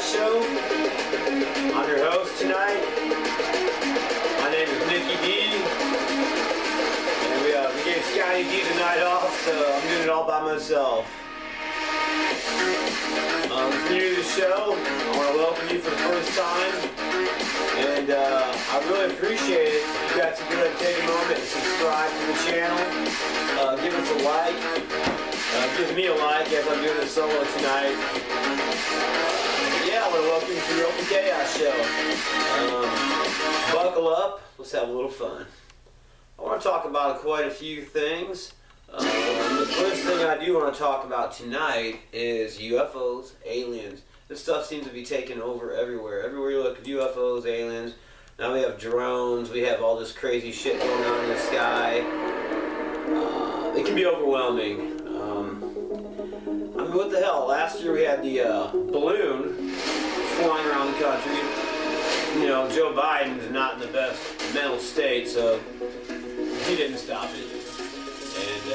Show. I'm your host tonight. My name is Nikki D. And we gave Scotty D the night off, so I'm doing it all by myself. If you're new to the show, I want to welcome you for the first time. And I really appreciate it if you guys could take a moment and subscribe to the channel. Give us a like. Give me a like as I'm doing a solo tonight. Yeah, I want to welcome you to the Open Chaos Show. Buckle up, let's have a little fun. I want to talk about quite a few things. The first thing I do want to talk about tonight is UFOs, aliens. This stuff seems to be taking over everywhere. Everywhere you look, UFOs, aliens. Now we have drones, we have all this crazy shit going on in the sky. It can be overwhelming. I mean, what the hell? Last year we had the balloon flying around the country. You know, Joe Biden's not in the best mental state, so he didn't stop it. And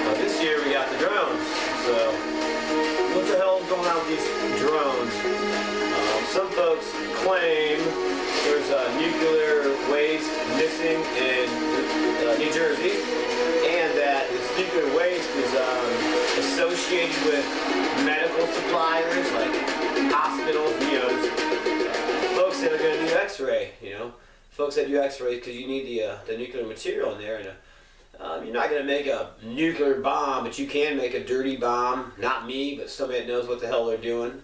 but this year we got the drones. So what the hell is going on with these drones? Some folks claim there's nuclear waste missing in New Jersey, and that this nuclear waste is associated with medical suppliers like hospitals, you know, folks that are going to do X-ray, you know, folks that do X-rays because you need the nuclear material in there, and you're not going to make a nuclear bomb, but you can make a dirty bomb. Not me, but somebody that knows what the hell they're doing.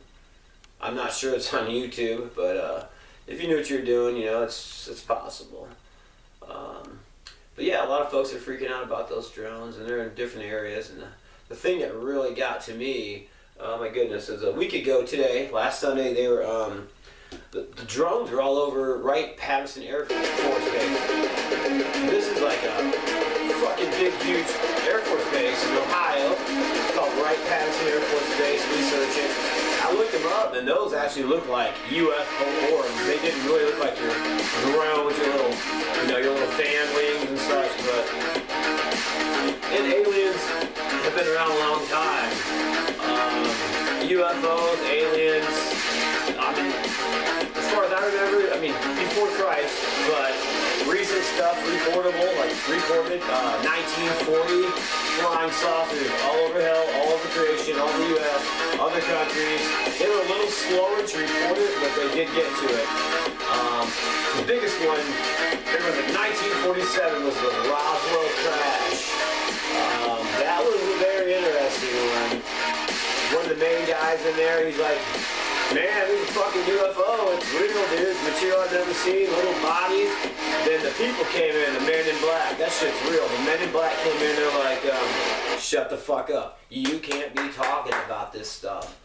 I'm not sure it's on YouTube, but if you knew what you're doing, you know, it's possible. But yeah, a lot of folks are freaking out about those drones, and they're in different areas. And the thing that really got to me, oh my goodness, is a week ago today, last Sunday, they were the drones were all over Wright-Patterson Air Force Base. And this is like a fucking big, huge Air Force base in Ohio. It's called Wright-Patterson Air Force Base. Research it. I looked them up, and those actually look like UFO orbs. They didn't really look like your drone with your little, you know, your little fan wings and such. But and aliens have been around a long time. UFOs, aliens. I mean, as far as I remember, I mean, before Christ, but recent stuff reportable, like reported 1940 flying saucers all over hell, all over creation, all over the U.S., other countries. They were a little slower to report it, but they did get to it. The biggest one, there was in 1947, was the Roswell crash. That was a very interesting one. One of the main guys in there, he's like, man, this is a fucking UFO, it's real, dude, material I've never seen, little bodies. Then the people came in, the men in black, that shit's real. The men in black came in, they're like, shut the fuck up. You can't be talking about this stuff.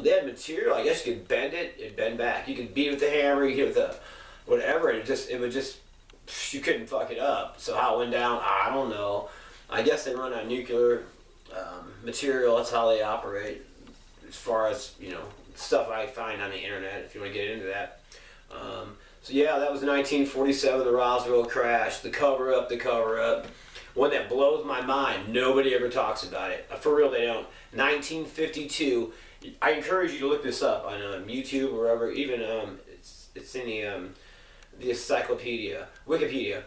They had material, I guess you could bend it, it'd bend back. You could beat it with a hammer, you could hit with a whatever, it would just, you couldn't fuck it up. So how it went down, I don't know. I guess they run on nuclear material, that's how they operate. As far as, you know, stuff I find on the internet, if you want to get into that. So yeah, that was 1947, the Roswell crash, the cover-up. One that blows my mind. Nobody ever talks about it. For real, they don't. 1952. I encourage you to look this up on YouTube or wherever. Even it's in the encyclopedia, Wikipedia.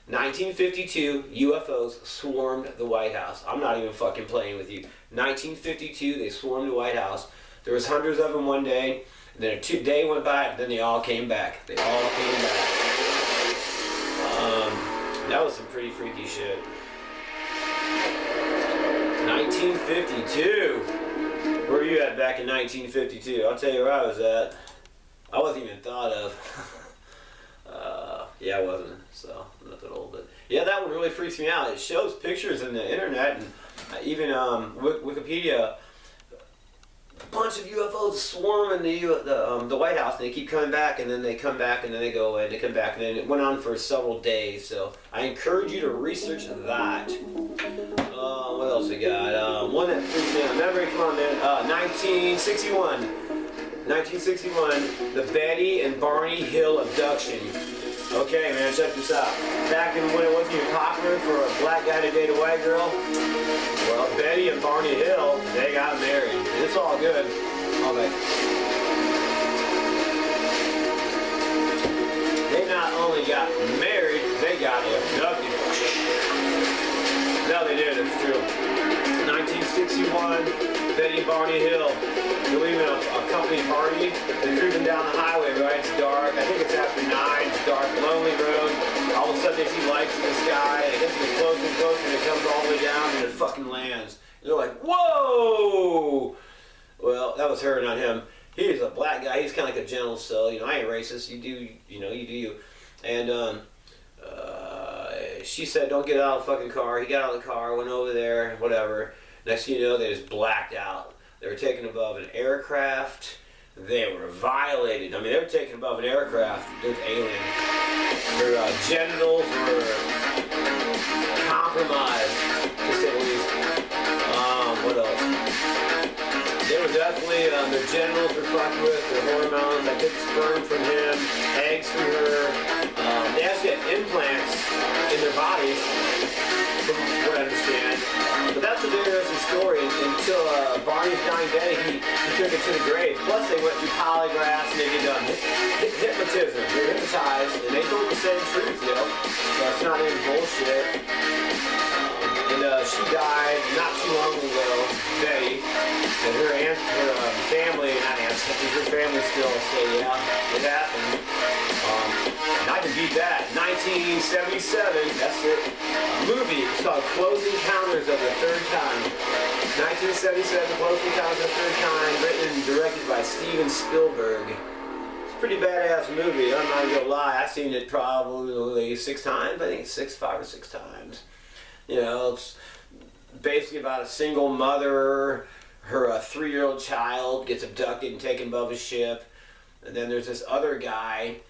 1952, UFOs swarmed the White House. I'm not even fucking playing with you. 1952, they swarmed the White House. There was hundreds of them one day, then a day went by, and then they all came back. They all came back. That was some pretty freaky shit. 1952. Where were you at back in 1952? I'll tell you where I was at. I wasn't even thought of. Yeah, I wasn't, so I'm not that old, but yeah, that one really freaks me out. It shows pictures in the internet, and even Wikipedia. A bunch of UFOs swarming the White House, and they keep coming back, and then they come back, and then they go away, and they come back, and then it went on for several days. So I encourage you to research that. What else we got? One that freaks me out. Memory, come on, man. 1961. 1961, the Betty and Barney Hill abduction. Okay, man, check this out. Back in when it wasn't even popular for a black guy to date a white girl, well, Betty and Barney Hill, they got married. It's all good. All right. they got married, they got abducted. No, they did, it's true. 1961, Betty and Barney Hill. They're leaving a company party. They're cruising down the highway, right? It's dark. I think it's after 9. It's dark, lonely road. All of a sudden they see lights in the sky. And it gets closer and closer, and it comes all the way down, and it fucking lands. And they're like, whoa! Well, that was her, not him. He's a black guy. He's kind of like a gentle soul. You know, I ain't racist. You do, you know, you do you. And she said, don't get out of the fucking car. He got out of the car, went over there, whatever. Next thing you know, they just blacked out. They were taken above an aircraft. They were violated. I mean, they were taken above an aircraft. There's aliens. Their genitals were compromised, to say the least. What else? They were definitely, their genitals were fucked with, their hormones. I took sperm from him, eggs from her. They actually had implants in their bodies, from what I understand. But that's a very interesting story until Barney's dying day, he took it to the grave. Plus they went through polygraphs and they did hypnotism. They were hypnotized and they told the same truth, you know. So it's not any bullshit. And she died not too long ago, Betty. And her family, not ancestors, her family still say, yeah, it happened. And I can beat that. 1977, that's it. A movie. It's called Close Encounters of the Third Kind. 1977, Close Encounters of the Third Kind, written and directed by Steven Spielberg. It's a pretty badass movie. I'm not gonna lie. I've seen it probably 6 times. I think it's 5 or 6 times. You know, it's basically about a single mother. Her 3-year-old child gets abducted and taken above a ship. And then there's this other guy.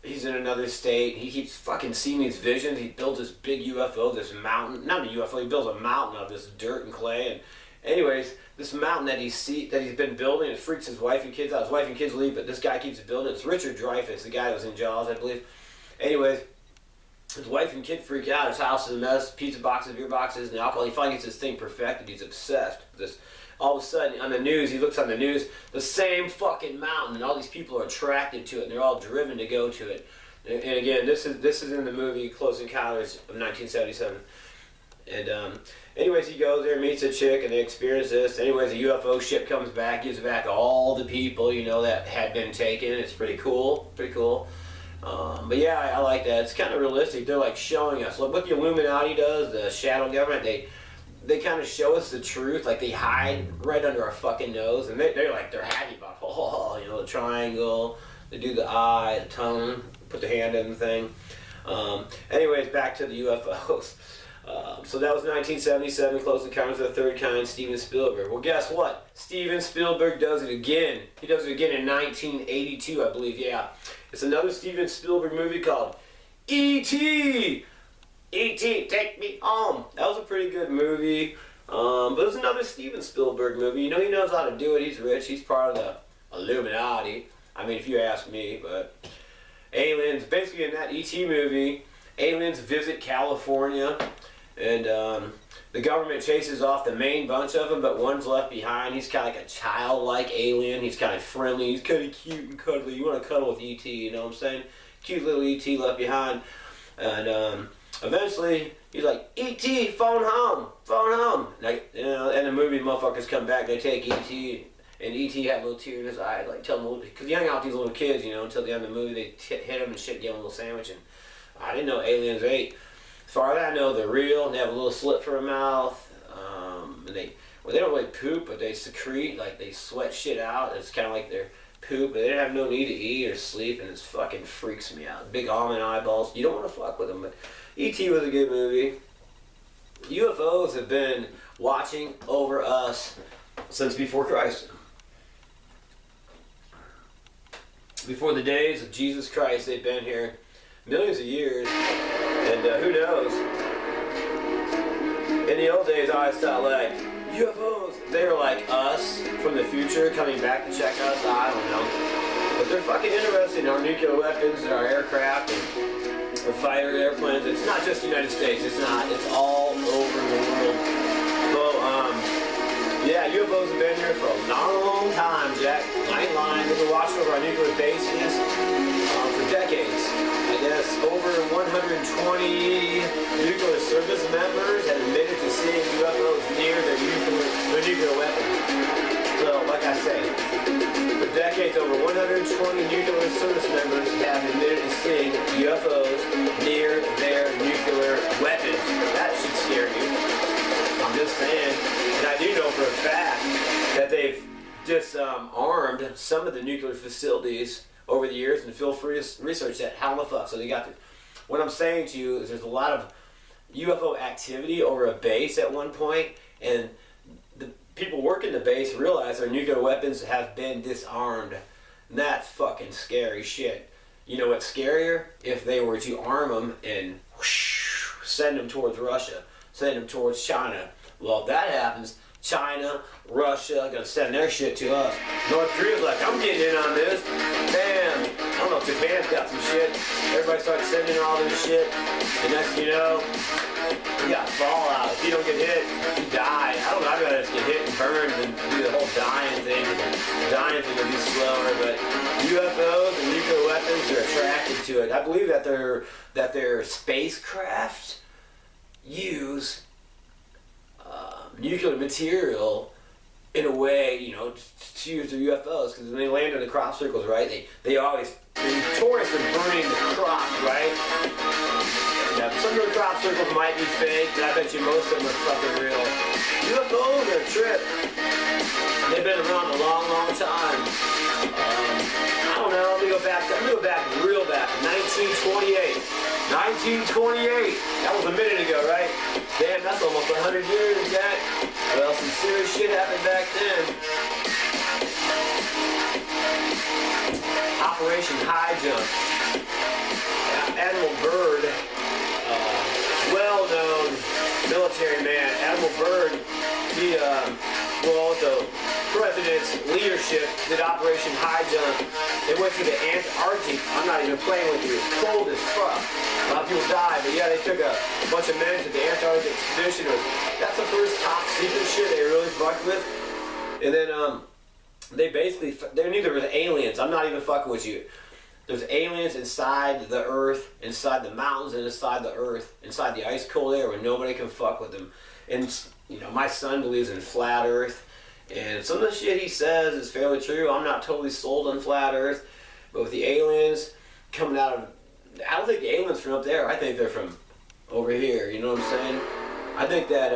He's in another state. He keeps fucking seeing these visions. He builds this big UFO, this mountain. Not a UFO, he builds a mountain of this dirt and clay. And anyways, this mountain that he's been building, it freaks his wife and kids out. His wife and kids leave, but this guy keeps it building. It's Richard Dreyfuss, the guy that was in Jaws, I believe. Anyways, his wife and kid freak out. His house is a mess. Pizza boxes, beer boxes, and alcohol. He finally gets this thing perfected. He's obsessed with this. All of a sudden, on the news, he looks on the news, the same fucking mountain, and all these people are attracted to it, and they're all driven to go to it. And again, this is in the movie Close Encounters of 1977. And anyways, he goes there, meets a chick, and they experience this. Anyways, a UFO ship comes back, gives back all the people, you know, that had been taken. It's pretty cool. Pretty cool. But yeah, I like that. It's kind of realistic. They're like showing us. Look what the Illuminati does, the shadow government. They kind of show us the truth. Like they hide right under our fucking nose, and they're happy about, oh, you know, the triangle. They do the eye, the tongue, put the hand in the thing. Anyways, back to the UFOs. So that was 1977, Close Encounters of the Third Kind, Steven Spielberg. Well, guess what? Steven Spielberg does it again. He does it again in 1982, I believe, yeah. It's another Steven Spielberg movie called E.T. E.T., Take Me Home. That was a pretty good movie. But it was another Steven Spielberg movie. You know, he knows how to do it. He's rich. He's part of the Illuminati. I mean, if you ask me, but aliens, basically in that E.T. movie, aliens visit California, and the government chases off the main bunch of them, but one's left behind. He's kind of like a childlike alien. He's kind of friendly. He's kind of cute and cuddly. You want to cuddle with E.T., you know what I'm saying? Cute little E.T. left behind. And eventually, he's like, E.T., phone home, phone home. Like, you know, and the movie motherfuckers come back, they take E.T., and E.T. had a little tear in his eye, like, tell him, because he hung out with these little kids, you know, until the end of the movie. They hit him and shit, give him a little sandwich, and I didn't know aliens ate. As far as I know, they're real, and they have a little slit for a mouth, and they don't really poop, but they secrete, like, they sweat shit out. It's kind of like their poop, but they have no need to eat or sleep, and it fucking freaks me out. Big almond eyeballs. You don't want to fuck with them, but E.T. was a good movie. UFOs have been watching over us since before Christ. Before the days of Jesus Christ, they've been here millions of years, and who knows? In the old days, I always thought, like, UFOs, they were like us from the future coming back to check us. I don't know. But they're fucking interested in our nuclear weapons and our aircraft and our fighter airplanes. It's not just the United States. It's not. It's all over the world. So, Yeah, UFOs have been here for a long time, Jack. I ain't lying. They've been watching over our nuclear bases for decades. I guess over 120 nuclear service members have admitted to seeing UFOs near their nuclear weapons. So, like I say, for decades, over 120 nuclear service members have admitted to seeing UFOs near their nuclear weapons. That should scare you. I'm just saying. And I do know for a fact that they've disarmed some of the nuclear facilities over the years, and feel free to research that. How the fuck? So they got what I'm saying to you is there's a lot of UFO activity over a base at one point, and the people working the base realize their nuclear weapons have been disarmed. And that's fucking scary shit. You know what's scarier? If they were to arm them and whoosh, send them towards Russia, send them towards China. Well, if that happens, China, Russia, gonna send their shit to us. North Korea's like, I'm getting in on this. Bam! I don't know, Japan's got some shit. Everybody starts sending all this shit. And next thing you know, you got fallout. If you don't get hit, you die. I don't know, I'd rather just get hit and burned than do the whole dying thing. The dying thing will be slower, but UFOs and nuclear weapons are attracted to it. I believe that their spacecraft use nuclear material in a way, you know, to use their UFOs, because when they land in the crop circles, right, they're notorious for burning the crop, right? And some of the crop circles might be fake, but I bet you most of them are fucking real. UFOs are a trip. They've been around a long, long time. I don't know, let me go back real back, 1928. 1928, that was a minute ago, right? Damn, that's almost 100 years, Jack. Well, some serious shit happened back then. Operation High Jump. Admiral Byrd, well-known military man. Admiral Byrd, he, with the president's leadership, did Operation High Jump. They went to the Antarctic. I'm not even playing with you. It's cold as fuck. A lot of people died, but yeah, they took a bunch of men to the Antarctic expedition. That's the first top secret shit they really fucked with. And then they knew there was aliens. I'm not even fucking with you. There's aliens inside the earth, inside the mountains, and inside the earth, inside the ice cold air where nobody can fuck with them. And you know, my son believes in flat earth, and some of the shit he says is fairly true. I'm not totally sold on flat earth, but with the aliens coming out of, I don't think the aliens from up there. I think they're from over here. You know what I'm saying? I think that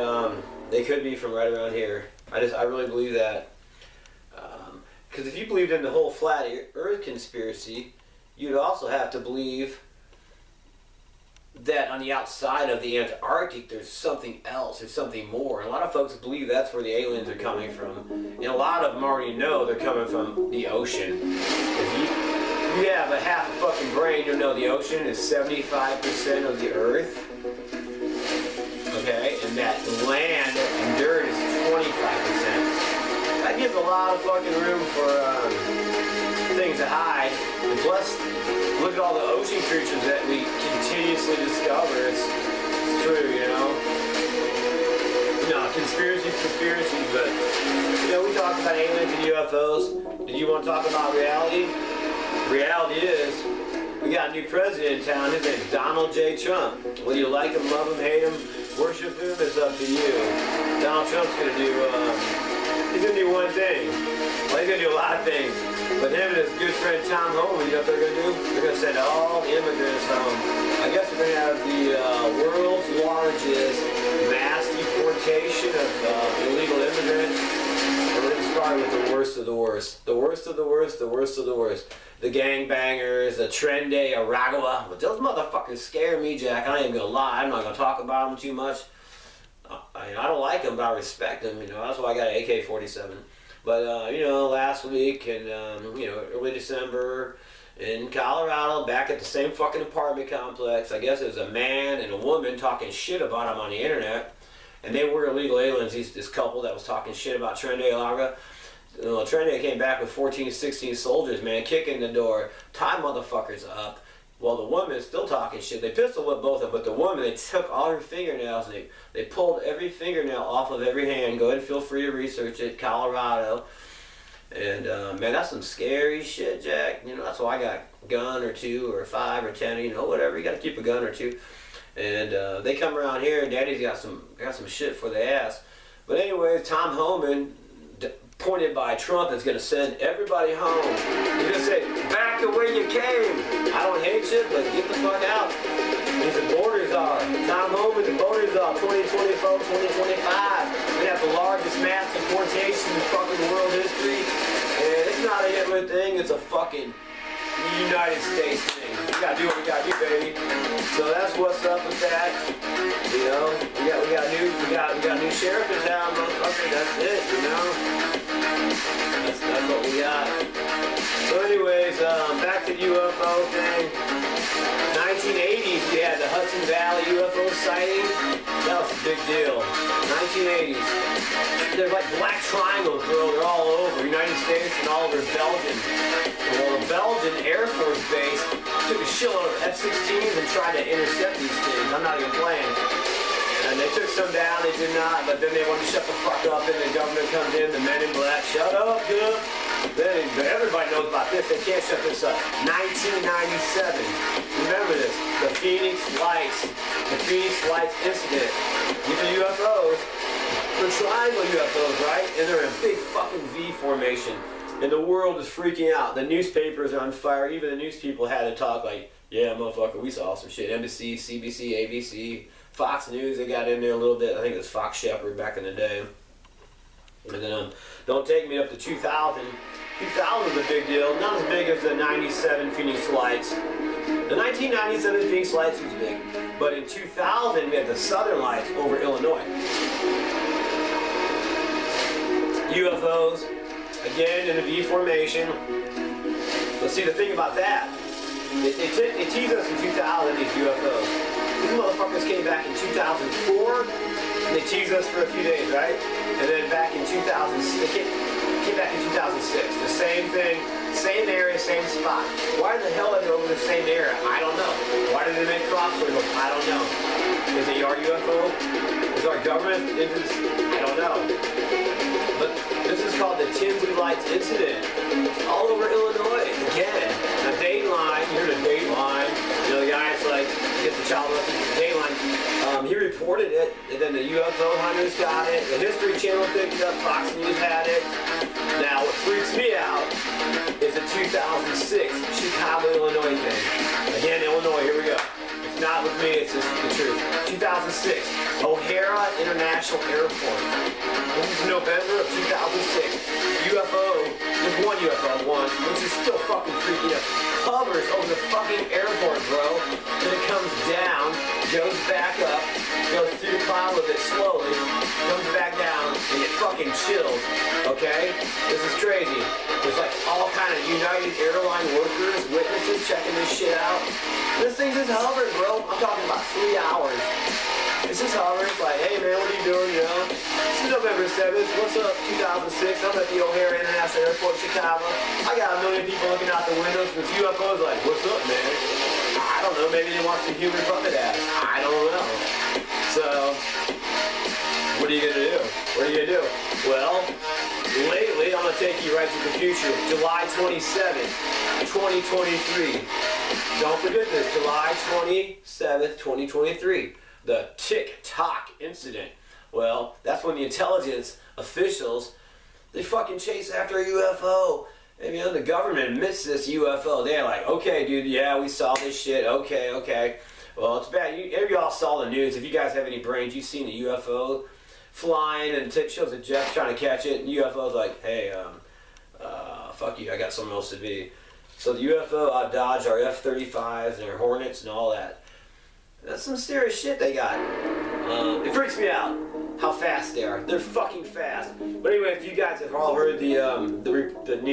they could be from right around here. I really believe that. Because if you believed in the whole flat earth conspiracy, you'd also have to believe that on the outside of the Antarctic there's something else, there's something more. And a lot of folks believe that's where the aliens are coming from. And a lot of them already know they're coming from the ocean. If you have a half a fucking brain, you'll know the ocean is 75% of the earth. Okay? And that land and dirt is 25%. That gives a lot of fucking room for things to hide. And plus, look at all the ocean creatures that we continuously discover. It's true, you know. No, conspiracies, but you know, we talked about aliens and UFOs. Did you want to talk about reality? Reality is, we got a new president in town. His name's Donald J. Trump. Whether you like him, love him, hate him, worship him, it's up to you. Donald Trump's gonna do, he's gonna do one thing. Well, he's gonna do a lot of things. But him and his good friend Tom Homan, you know what they're gonna do? They're gonna send all the immigrants home. I guess we're gonna have the world's largest mass deportation of illegal immigrants. And we're gonna start with the worst of the worst. The worst of the worst, the worst of the worst. The gangbangers, the Trende Aragua. But those motherfuckers scare me, Jack. I ain't gonna lie. I'm not gonna talk about them too much. I don't like them, but I respect them. You know, that's why I got an AK-47. But, you know, last week and, you know, early December in Colorado, back at the same fucking apartment complex, I guess it was a man and a woman talking shit about him on the internet. And they were illegal aliens, this couple that was talking shit about Trende Alaga. Trende came back with 14, 16 soldiers, man, kicking the door, tie motherfuckers up, Well, the woman is still talking shit. They pistol whipped both of them, but the woman, they took all her fingernails and they pulled every fingernail off of every hand. Go ahead and feel free to research it, Colorado. And man, that's some scary shit, Jack. You know, that's why I got a gun or 2 or 5 or 10, you know, whatever. You got to keep a gun or 2. And they come around here, and Daddy's got some shit for the ass. But anyway, Tom Homan, appointed by Trump, is going to send everybody home. He's going to say, back the way you came. I don't hate you, but get the fuck out. These the borders are. Tom Homan, the borders are 2024, 2025. We have the largest mass deportation in fucking world history. And it's not a Hitler thing, it's a fucking United States thing. We gotta do what we gotta do, baby. So that's what's up with that. You know, we got a new sheriff in town, motherfucker. That's it, you know. That's what we got. So anyways, back to the UFO thing. 1980s, we had the Hudson Valley UFO sighting. That was a big deal. 1980s. They're like black triangles, bro. They're all over United States and all over Belgium. Well, the Belgian Air Force Base took a shitload of F-16s and tried to intercept these things. I'm not even playing. And they took some down, they did not, but then they wanted to shut the fuck up, and the government comes in, the men in black, shut up, good. Then everybody knows about this, they can't shut this up. 1997, remember this, the Phoenix Lights incident. These are UFOs, they're triangle UFOs, right? And they're in a big fucking V formation. And the world is freaking out. The newspapers are on fire. Even the news people had to talk like, yeah, motherfucker, we saw some shit. NBC, CBC, ABC, Fox News, they got in there a little bit. I think it was Fox Shepherd back in the day. And then, don't take me up to 2000. 2000 was a big deal. Not as big as the 97 Phoenix Lights. The 1997 Phoenix Lights was big. But in 2000, we had the Southern Lights over Illinois. UFOs. Again, in a V formation. But see, the thing about that, they teased us in 2000, these UFOs. These motherfuckers came back in 2004, and they teased us for a few days, right? And then back in 2000, they came back in 2006. The same thing, same area, same spot. Why the hell are they over the same area? I don't know. Why did they make crop circles? I don't know. Is it our UFO? Is our government into this? I don't know. But this is called the Tinsley Lights incident. All over Illinois. Again, the Dateline, you heard a Dateline. You know, the guy's like, gets the child up to the Dateline. He reported it, and then the UFO hunters got it. The History Channel picked it up. Fox News had it. Now, what freaks me out is the 2006 Chicago, Illinois thing. Again, Illinois, here we go. It's not with me, it's just the truth. 2006, O'Hara International Airport. This is November of 2006. UFO, there's one UFO, which is still fucking freaky out, hovers over the fucking airport, bro. Then it comes down, goes back up, goes through the cloud a bit slowly, comes back down, and it fucking chills, okay? This is crazy. There's like all kind of United Airline workers, witnesses checking this shit out. This thing just hovered, bro. I'm talking about 3 hours. It's just hovering. It's like, hey man, what are you doing, you know? This is November 7th. What's up, 2006? I'm at the O'Hara International Airport, Chicago. I got a million people looking out the windows with UFOs like, what's up, man? I don't know. Maybe they want some human puppet ass. I don't know. So, what are you going to do? What are you going to do? Well, lately, I'm going to take you right to the future. July 27th, 2023. Don't forget this. July 27th, 2023. The Tick-Tock incident. Well, that's when the intelligence officials, they fucking chase after a UFO. And, you know, the government admits this UFO. They're like, okay, dude, yeah, we saw this shit. Okay. Well, it's bad. Y'all saw the news. If you guys have any brains, you've seen the UFO flying, and it shows a jet trying to catch it, and UFO's like, hey, fuck you, I got somewhere else to be. So the UFO outdodged our F-35s and our Hornets and all that. That's some serious shit they got. It freaks me out how fast they are. They're fucking fast. But anyway, if you guys have all heard the news.